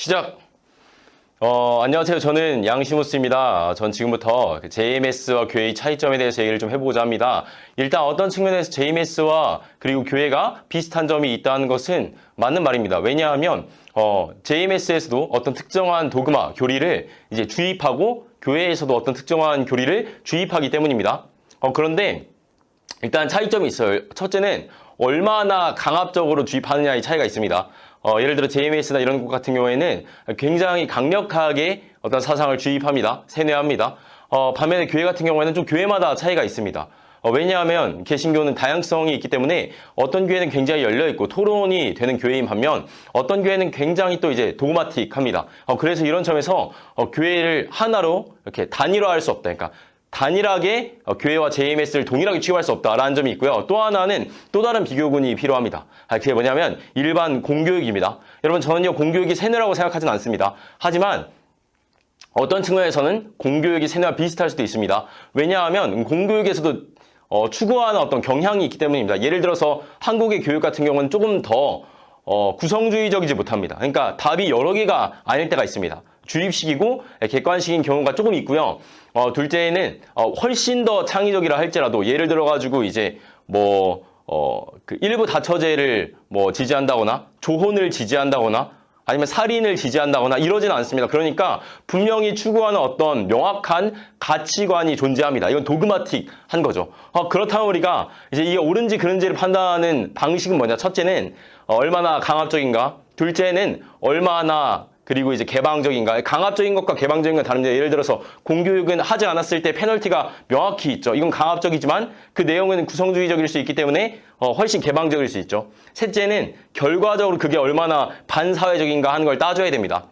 시작! 안녕하세요. 저는 양시모스입니다. 전 지금부터 JMS와 교회의 차이점에 대해서 얘기를 좀 해보고자 합니다. 일단 어떤 측면에서 JMS와 그리고 교회가 비슷한 점이 있다는 것은 맞는 말입니다. 왜냐하면 JMS에서도 어떤 특정한 도그마, 교리를 이제 주입하고 교회에서도 어떤 특정한 교리를 주입하기 때문입니다. 그런데 일단 차이점이 있어요. 첫째는 얼마나 강압적으로 주입하느냐의 차이가 있습니다. 예를 들어 JMS나 이런 곳 같은 경우에는 굉장히 강력하게 어떤 사상을 주입합니다. 세뇌합니다. 반면에 교회 같은 경우에는 좀 교회마다 차이가 있습니다. 왜냐하면 개신교는 다양성이 있기 때문에 어떤 교회는 굉장히 열려있고 토론이 되는 교회인 반면 어떤 교회는 굉장히 또 이제 도그마틱합니다. 그래서 이런 점에서 교회를 하나로 이렇게 단일화할 수 없다. 그러니까 단일하게 교회와 JMS를 동일하게 취급할 수 없다라는 점이 있고요. 또 하나는 또 다른 비교군이 필요합니다. 그게 뭐냐면 일반 공교육입니다. 여러분 저는요 공교육이 세뇌라고 생각하진 않습니다. 하지만 어떤 측면에서는 공교육이 세뇌와 비슷할 수도 있습니다. 왜냐하면 공교육에서도 추구하는 어떤 경향이 있기 때문입니다. 예를 들어서 한국의 교육 같은 경우는 조금 더 구성주의적이지 못합니다. 그러니까 답이 여러 개가 아닐 때가 있습니다. 주입식이고 객관식인 경우가 조금 있고요. 둘째는 훨씬 더 창의적이라 할지라도 예를 들어가지고 이제 그 일부 다처제를 지지한다거나 조혼을 지지한다거나 아니면 살인을 지지한다거나 이러지는 않습니다. 그러니까 분명히 추구하는 어떤 명확한 가치관이 존재합니다. 이건 도그마틱한 거죠. 그렇다면 우리가 이제 이게 옳은지 그른지를 판단하는 방식은 뭐냐? 첫째는 얼마나 강압적인가? 둘째는 얼마나 그리고 이제 개방적인가? 강압적인 것과 개방적인 건 다른데 예를 들어서 공교육은 하지 않았을 때 페널티가 명확히 있죠. 이건 강압적이지만 그 내용은 구성주의적일 수 있기 때문에 훨씬 개방적일 수 있죠. 셋째는 결과적으로 그게 얼마나 반사회적인가 하는 걸 따져야 됩니다.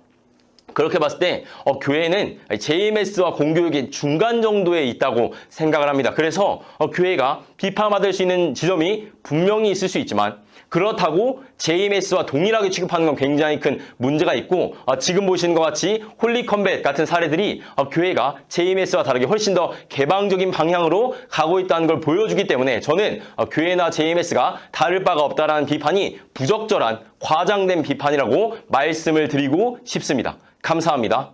그렇게 봤을 때 교회는 JMS와 공교육의 중간 정도에 있다고 생각을 합니다. 그래서 교회가 비판받을 수 있는 지점이 분명히 있을 수 있지만 그렇다고 JMS와 동일하게 취급하는 건 굉장히 큰 문제가 있고 지금 보시는 것 같이 홀리컴뱃 같은 사례들이 교회가 JMS와 다르게 훨씬 더 개방적인 방향으로 가고 있다는 걸 보여주기 때문에 저는 교회나 JMS가 다를 바가 없다라는 비판이 부적절한 과장된 비판이라고 말씀을 드리고 싶습니다. 감사합니다.